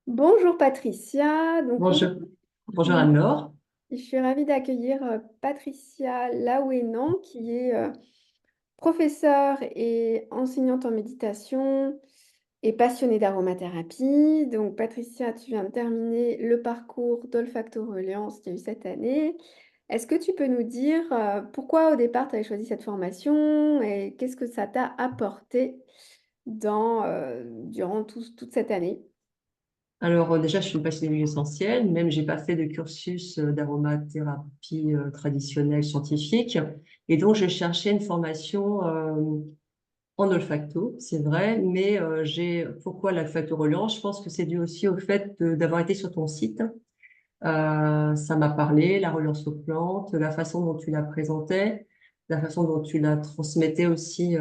Bonjour Patricia. Donc Bonjour, bonjour aujourd'hui, Anne-Laure. je suis ravie d'accueillir Patricia Laouénan, qui est professeure et enseignante en méditation et passionnée d'aromathérapie. Donc Patricia, tu viens de terminer le parcours d'Olfacto-Reliance qu'il y a eu cette année. Est-ce que tu peux nous dire pourquoi au départ tu avais choisi cette formation et qu'est-ce que ça t'a apporté durant toute cette année? Alors déjà, je suis une passionnée d'huile essentielle, même j'ai pas fait de cursus d'aromathérapie traditionnelle scientifique, et donc je cherchais une formation en olfacto, c'est vrai, mais pourquoi l'olfactoreliance? Je pense que c'est dû aussi au fait d'avoir été sur ton site. Ça m'a parlé, la relance aux plantes, la façon dont tu la présentais, la façon dont tu la transmettais aussi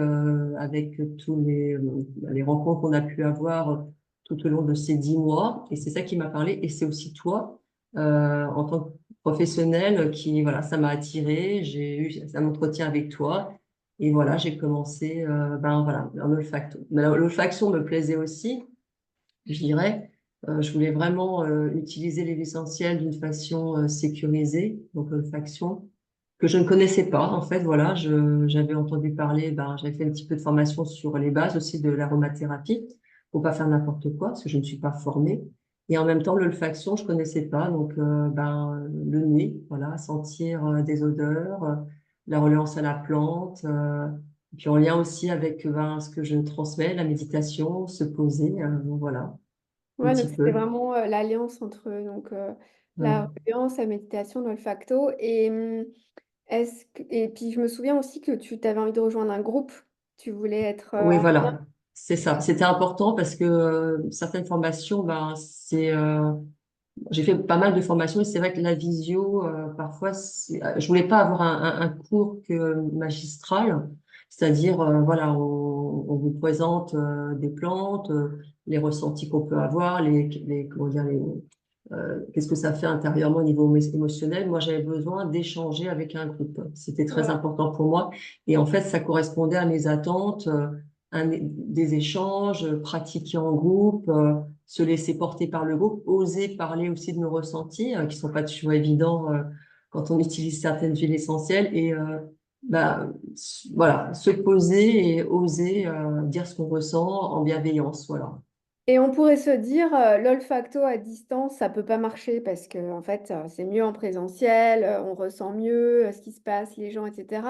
avec tous les rencontres qu'on a pu avoir tout au long de ces 10 mois. Et c'est ça qui m'a parlé. Et c'est aussi toi, en tant que professionnel, qui, voilà, ça m'a attiré. J'ai eu un entretien avec toi. Et voilà, j'ai commencé, ben voilà, en olfacto. Mais l'olfaction me plaisait aussi, je dirais. Je voulais vraiment utiliser les essentiels d'une façon sécurisée, donc l'olfaction, que je ne connaissais pas. En fait, voilà, j'avais entendu parler, ben, j'avais fait un petit peu de formation sur les bases aussi de l'aromathérapie, pour pas faire n'importe quoi, parce que je ne suis pas formée. Et en même temps, l'olfaction, je connaissais pas, donc ben, le nez, voilà, sentir des odeurs, la reliance à la plante, et puis en lien aussi avec ben, ce que je transmets, la méditation, se poser, voilà un Ouais, donc petit c'était peu. vraiment l'alliance entre la Ouais. reliance, la méditation, l'olfacto. Et, et puis je me souviens aussi que tu avais envie de rejoindre un groupe. Tu voulais être Oui, en... voilà, c'est ça. C'était important parce que certaines formations, ben, j'ai fait pas mal de formations et c'est vrai que la visio, parfois, je voulais pas avoir un cours que magistral, c'est-à-dire, voilà, on vous présente des plantes, les ressentis qu'on peut avoir, comment dire, qu'est-ce que ça fait intérieurement au niveau émotionnel. Moi, j'avais besoin d'échanger avec un groupe. C'était très Ouais. important pour moi. Et en fait, ça correspondait à mes attentes, des échanges, pratiquer en groupe, se laisser porter par le groupe, oser parler aussi de nos ressentis, qui sont pas toujours évidents, quand on utilise certaines huiles essentielles. Et bah, voilà, se poser et oser dire ce qu'on ressent en bienveillance. Voilà. Et on pourrait se dire, l'olfacto à distance, ça peut pas marcher parce que en fait, c'est mieux en présentiel, on ressent mieux ce qui se passe, les gens, etc.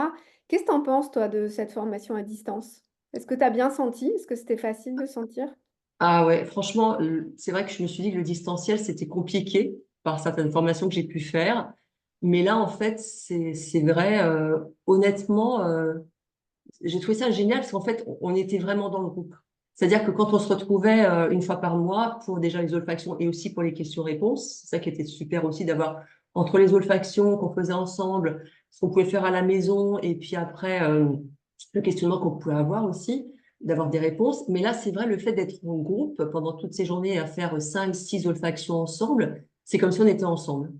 Qu'est-ce que tu en penses, toi, de cette formation à distance? Est-ce que tu as bien senti? Est-ce que c'était facile de sentir? Ah ouais, franchement, c'est vrai que je me suis dit que le distanciel, c'était compliqué par certaines formations que j'ai pu faire. Mais là, en fait, c'est vrai, honnêtement, j'ai trouvé ça génial parce qu'en fait, on était vraiment dans le groupe. C'est-à-dire que quand on se retrouvait une fois par mois pour déjà les olfactions et aussi pour les questions-réponses, c'est ça qui était super aussi d'avoir entre les olfactions qu'on faisait ensemble, ce qu'on pouvait faire à la maison et puis après le questionnement qu'on pouvait avoir aussi, d'avoir des réponses. Mais là, c'est vrai, le fait d'être en groupe pendant toutes ces journées à faire 5, 6 olfactions ensemble, c'est comme si on était ensemble.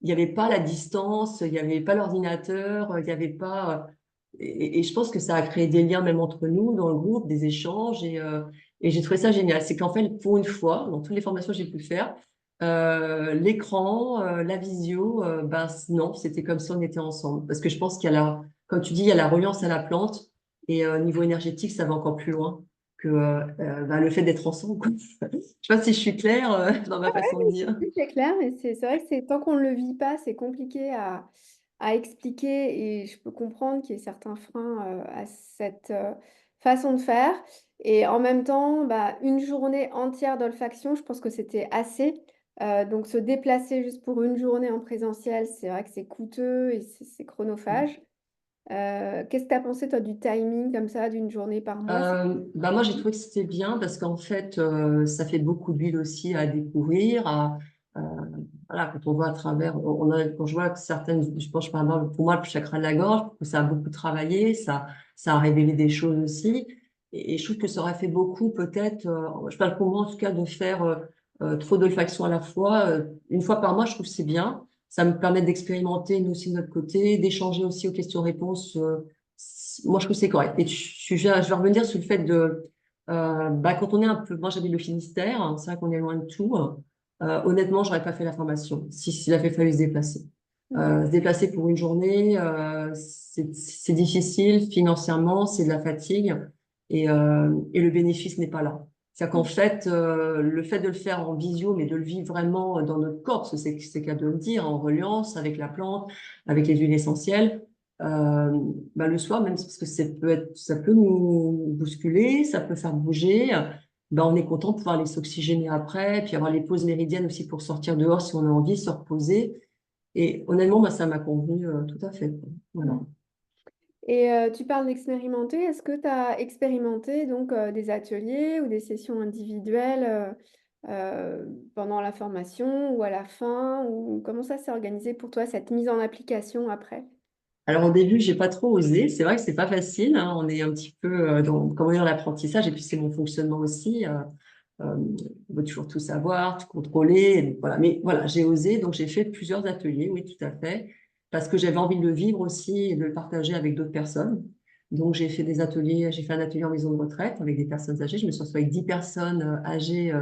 Il n'y avait pas la distance, il n'y avait pas l'ordinateur, il n'y avait pas et je pense que ça a créé des liens même entre nous dans le groupe, des échanges et j'ai trouvé ça génial. C'est qu'en fait, pour une fois, dans toutes les formations que j'ai pu faire, l'écran, la visio, ben non, c'était comme si on était ensemble. Parce que je pense qu'il y a comme tu dis, il y a la reliance à la plante et niveau énergétique, ça va encore plus loin que ben, le fait d'être ensemble, quoi. Je sais pas si je suis claire dans ma façon de dire. Oui, c'est clair, mais c'est vrai que c'est tant qu'on ne le vit pas, c'est compliqué à expliquer et je peux comprendre qu'il y ait certains freins à cette façon de faire. Et en même temps, bah, une journée entière d'olfaction, je pense que c'était assez. Donc se déplacer juste pour une journée en présentiel, c'est vrai que c'est coûteux et c'est chronophage. Qu'est-ce que tu as pensé, toi, du timing comme ça, d'une journée par mois? Bah moi, j'ai trouvé que c'était bien parce qu'en fait, ça fait beaucoup d'huile aussi à découvrir. Euh, voilà, quand on voit à travers, quand je vois que certaines, je pense par exemple, pour moi, le chakra de la gorge, que ça a beaucoup travaillé, ça a révélé des choses aussi. Et je trouve que ça aurait fait beaucoup, peut-être, je parle pour moi en tout cas, de faire trop d'olfaction à la fois. Une fois par mois, je trouve que c'est bien. Ça me permet d'expérimenter, nous aussi, de notre côté, d'échanger aussi aux questions-réponses. Moi, je trouve que c'est correct. Et je vais revenir sur le fait Bah, quand on est un peu, moi j'habite le Finistère, hein, c'est vrai qu'on est loin de tout. Honnêtement, j'aurais pas fait la formation si s'il avait fallu se déplacer. Ok. Se déplacer pour une journée, c'est difficile financièrement, c'est de la fatigue et le bénéfice n'est pas là. C'est-à-dire qu'en fait, le fait de le faire en visio, mais de le vivre vraiment dans notre corps, parce que c'est qu'à de le dire, en reliance avec la plante, avec les huiles essentielles. Euh, bah, le soir, même parce que ça peut nous bousculer, ça peut faire bouger. Bah, on est content de pouvoir aller s'oxygéner après, puis avoir les pauses méridiennes aussi pour sortir dehors si on a envie, se reposer. Et honnêtement, moi, ça m'a convenu tout à fait. Voilà. Mm. Et tu parles d'expérimenter. Est-ce que tu as expérimenté donc des ateliers ou des sessions individuelles pendant la formation ou à la fin ou comment ça s'est organisé pour toi, cette mise en application après? Alors au début, j'ai pas trop osé. C'est vrai que c'est pas facile, hein. On est un petit peu dans comment dire l'apprentissage et puis c'est mon fonctionnement aussi. On veut toujours tout savoir, tout contrôler. Et donc, voilà. Mais voilà, j'ai osé, donc j'ai fait plusieurs ateliers, oui, tout à fait, parce que j'avais envie de le vivre aussi et de le partager avec d'autres personnes. Donc j'ai fait des ateliers, j'ai fait un atelier en maison de retraite avec des personnes âgées. Je me suis retrouvée avec 10 personnes âgées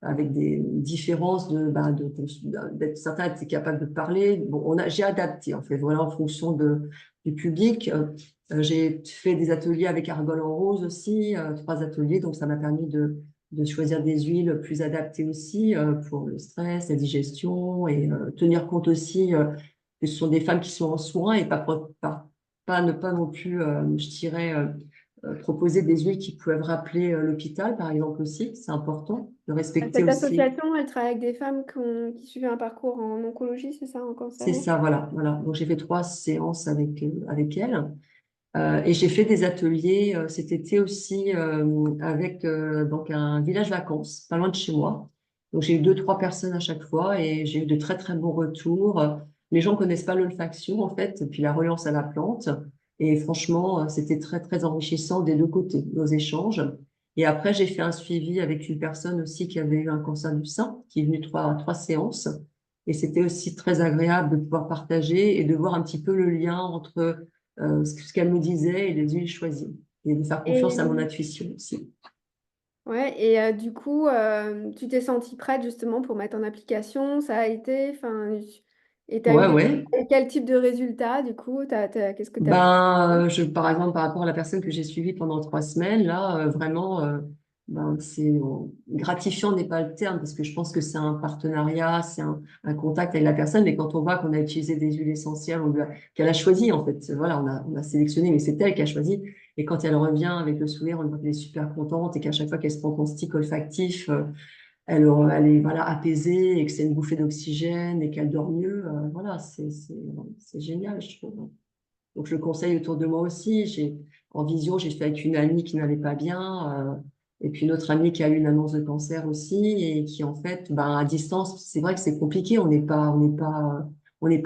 avec des différences d'être certains étaient capables de parler. Bon, j'ai adapté en fait, voilà, en fonction du public. J'ai fait des ateliers avec Argol en rose aussi, 3 ateliers, donc ça m'a permis de choisir des huiles plus adaptées aussi pour le stress, la digestion et tenir compte aussi que ce sont des femmes qui sont en soins et pas ne pas non plus, je dirais, proposer des huiles qui peuvent rappeler l'hôpital, par exemple aussi. C'est important de respecter Cette aussi. association, elle travaille avec des femmes qui suivent un parcours en oncologie, c'est ça, en C'est cancéro? ça, voilà, voilà. Donc j'ai fait 3 séances avec elle. Et j'ai fait des ateliers cet été aussi avec donc un village vacances, pas loin de chez moi. Donc j'ai eu 2, 3 personnes à chaque fois et j'ai eu de très très bons retours. Les gens connaissent pas l'olfaction en fait, et puis la relance à la plante. Et franchement, c'était très très enrichissant des 2 côtés, nos échanges. Et après, j'ai fait un suivi avec une personne aussi qui avait eu un cancer du sein, qui est venue 3 séances. Et c'était aussi très agréable de pouvoir partager et de voir un petit peu le lien entre ce qu'elle me disait et les huiles choisies. Et de faire confiance à mon Et, intuition aussi. ouais, et du coup, tu t'es sentie prête justement pour mettre en application, ça a été, enfin, et tu as eu Ouais, ouais. quel type de résultat du coup, qu'est-ce que tu as pu... Par exemple, par rapport à la personne que j'ai suivie pendant 3 semaines, là, vraiment, gratifiant n'est pas le terme parce que je pense que c'est un partenariat, c'est un contact avec la personne. Mais quand on voit qu'on a utilisé des huiles essentielles, qu'elle a choisi, en fait, voilà, on a sélectionné, mais c'est elle qui a choisi. Et quand elle revient avec le sourire, on voit qu'elle est super contente et qu'à chaque fois qu'elle se prend son stick olfactif, elle est voilà, apaisée et que c'est une bouffée d'oxygène et qu'elle dort mieux. Voilà, c'est génial, je trouve. Donc, je le conseille autour de moi aussi. En visio, j'ai fait avec une amie qui n'allait pas bien, et puis une autre amie qui a eu une annonce de cancer aussi, et qui, en fait, ben, à distance, c'est vrai que c'est compliqué. On n'est pas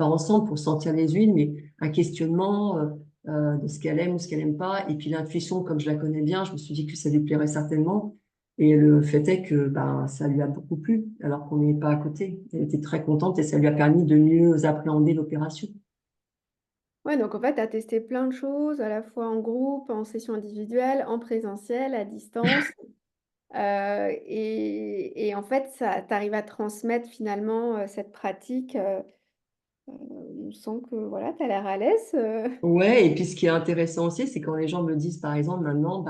ensemble pour sentir les huiles, mais un questionnement, de ce qu'elle aime ou ce qu'elle aime pas. Et puis l'intuition, comme je la connais bien, je me suis dit que ça lui plairait certainement. Et le fait est que, ben, ça lui a beaucoup plu, alors qu'on n'est pas à côté. Elle était très contente et ça lui a permis de mieux appréhender l'opération. Ouais, donc en fait, tu as testé plein de choses, à la fois en groupe, en session individuelle, en présentiel, à distance. Et en fait, ça, tu arrives à transmettre finalement cette pratique. On sent que voilà, tu as l'air à l'aise. Ouais, et puis ce qui est intéressant aussi, c'est quand les gens me disent, par exemple, maintenant,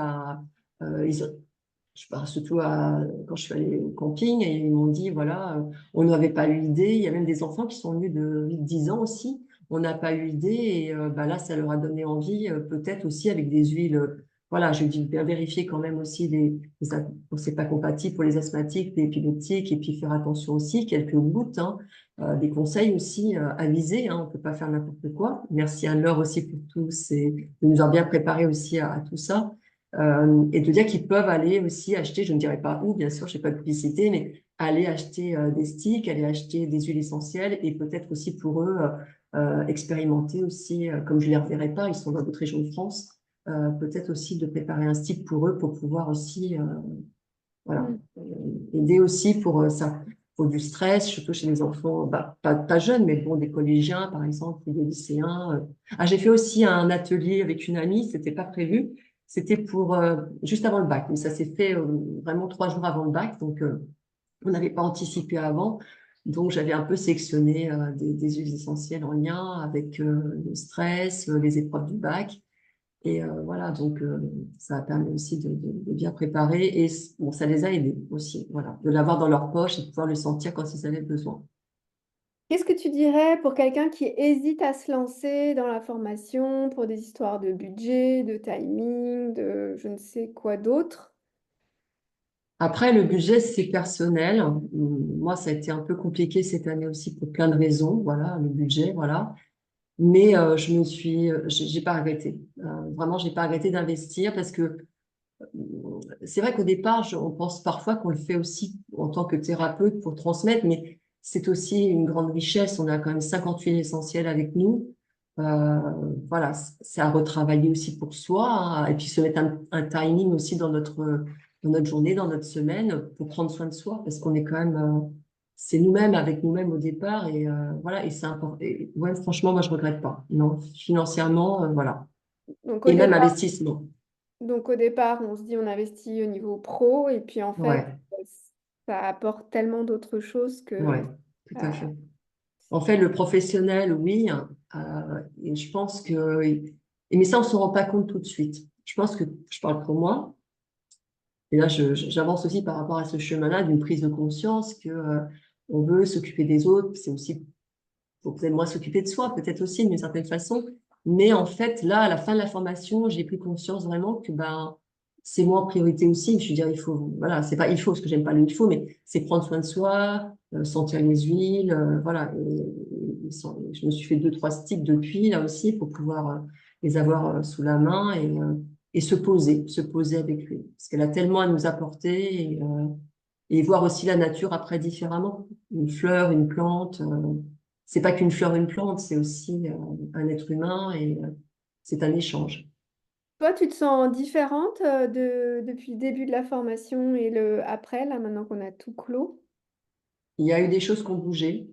je parle surtout quand je suis allée au camping, et ils m'ont dit, voilà, on n'avait pas eu l'idée. Il y a même des enfants qui sont venus de 8 10 ans aussi. On n'a pas eu l'idée, et là, ça leur a donné envie, peut-être aussi avec des huiles. Voilà, je dis bien vérifier quand même aussi c'est pas compatible pour les asthmatiques, les épileptiques, et puis faire attention aussi, quelques gouttes, hein. Des conseils aussi avisés, hein, on peut pas faire n'importe quoi. Merci à Laure aussi pour tous et de nous avoir bien préparé aussi à tout ça. Et de dire qu'ils peuvent aller aussi acheter, je ne dirais pas où, bien sûr, je n'ai pas de publicité, mais aller acheter des sticks, aller acheter des huiles essentielles et peut-être aussi pour eux expérimenter aussi, comme je ne les reverrai pas, ils sont dans d'autres régions de France, peut-être aussi de préparer un stick pour eux pour pouvoir aussi voilà. Mm. Aider aussi pour ça, pour du stress, surtout chez les enfants, pas jeunes, mais bon, des collégiens, par exemple, ou des lycéens. Ah, j'ai fait aussi un atelier avec une amie, c'était pas prévu. C'était pour juste avant le bac, mais ça s'est fait vraiment 3 jours avant le bac, donc on n'avait pas anticipé avant. Donc j'avais un peu sélectionné des huiles essentielles en lien avec le stress, les épreuves du bac. Et voilà, donc ça a permis aussi de bien préparer et bon, ça les a aidés aussi, voilà, de l'avoir dans leur poche et de pouvoir le sentir quand ils avaient besoin. Qu'est-ce que tu dirais pour quelqu'un qui hésite à se lancer dans la formation pour des histoires de budget, de timing, de je ne sais quoi d'autre? Après, le budget, c'est personnel. Moi, ça a été un peu compliqué cette année aussi pour plein de raisons, voilà, le budget, voilà. Mais j'ai pas arrêté. Vraiment, j'ai pas arrêté d'investir parce que c'est vrai qu'au départ, on pense parfois qu'on le fait aussi en tant que thérapeute pour transmettre, mais c'est aussi une grande richesse. On a quand même 50 huiles essentielles avec nous. Euh, voilà, c'est à retravailler aussi pour soi, hein, et puis se mettre un timing aussi dans notre journée, dans notre semaine, pour prendre soin de soi, parce qu'on est quand même, c'est nous-mêmes avec nous-mêmes au départ, et voilà, et c'est important. Et ouais, franchement, moi, je regrette pas. Non, financièrement, voilà, Donc au et même départ, investissement. donc au départ, on se dit on investit au niveau pro et puis en fait, Ouais, ça apporte tellement d'autres choses que ouais, tout à ça- fait. En fait, le professionnel, oui, et je pense que, mais ça, on se rend pas compte tout de suite. Je pense que, je parle pour moi, et là, j'avance aussi par rapport à ce chemin-là d'une prise de conscience que, on veut s'occuper des autres, c'est aussi pour peut-être moins s'occuper de soi, peut-être aussi d'une certaine façon. Mais en fait, là, à la fin de la formation, j'ai pris conscience vraiment que ben, c'est moi en priorité aussi. Je veux dire, il faut, voilà, c'est pas il faut, parce que j'aime pas le il faut, mais c'est prendre soin de soi, sentir les huiles, voilà. Je me suis fait 2, 3 sticks depuis, là aussi, pour pouvoir les avoir sous la main et se poser avec lui. Parce qu'elle a tellement à nous apporter et voir aussi la nature après différemment. Une fleur, une plante, c'est pas qu'une fleur, une plante, c'est aussi un être humain et c'est un échange. Toi, tu te sens différente depuis le début de la formation et le après, là, maintenant qu'on a tout clos? Il y a eu des choses qui ont bougé,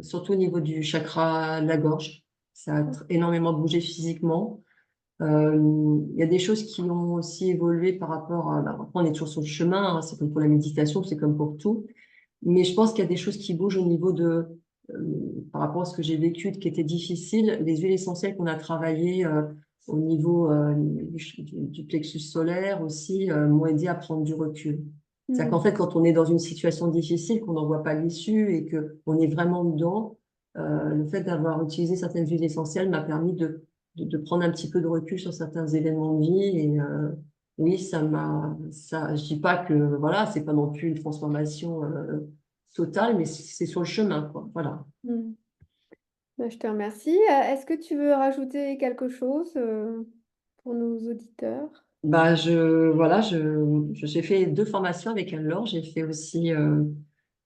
surtout au niveau du chakra de la gorge. Ça a énormément bougé physiquement. Il y a des choses qui ont aussi évolué par rapport à... bah, après, on est toujours sur le chemin, hein, c'est comme pour la méditation, c'est comme pour tout. Mais je pense qu'il y a des choses qui bougent au niveau par rapport à ce que j'ai vécu, qui était difficile. Les huiles essentielles qu'on a travaillées au niveau du plexus solaire aussi m'ont aidé à prendre du recul. C'est-à-dire Mm. qu'en fait, quand on est dans une situation difficile, qu'on n'en voit pas l'issue et que on est vraiment dedans, le fait d'avoir utilisé certaines huiles essentielles m'a permis de prendre un petit peu de recul sur certains événements de vie et oui, je dis pas que, voilà, c'est pas non plus une transformation totale, mais c'est sur le chemin, quoi. Voilà. Mm. Ben, je te remercie. Est-ce que tu veux rajouter quelque chose pour nos auditeurs? Bah, j'ai fait 2 formations avec Anne-Laure. J'ai fait aussi,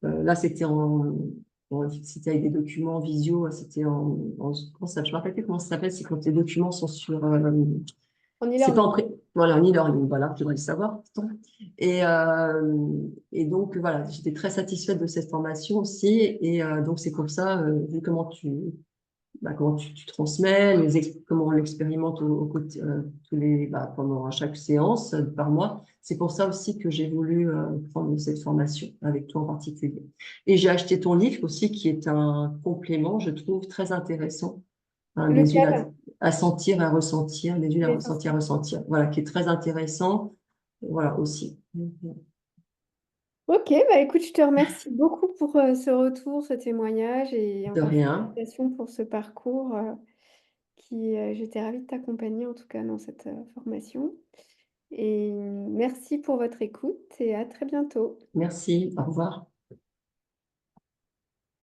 là, c'était avec des documents visio, comment ça, je me rappelle plus comment ça s'appelle, c'est quand les documents sont sur, En c'est pas e-learning. voilà, en e-learning, voilà, tu devrais le savoir. Pourtant. Et donc, voilà, j'étais très satisfaite de cette formation aussi. Et donc, c'est comme ça, vu comment tu transmets, comment on l'expérimente pendant chaque séance par mois. C'est pour ça aussi que j'ai voulu prendre cette formation avec toi en particulier. Et j'ai acheté ton livre aussi, qui est un complément, je trouve, très intéressant, hein, des huiles Lequel? à sentir, à ressentir, des huiles à ressentir, à L'essentiel. ressentir. Voilà, qui est très intéressant. Voilà aussi. Ok, bah écoute, je te remercie beaucoup pour ce retour, ce témoignage et De encore rien. félicitations pour ce parcours qui, j'étais ravie de t'accompagner en tout cas dans cette formation. Et merci pour votre écoute et à très bientôt. Merci. Au revoir.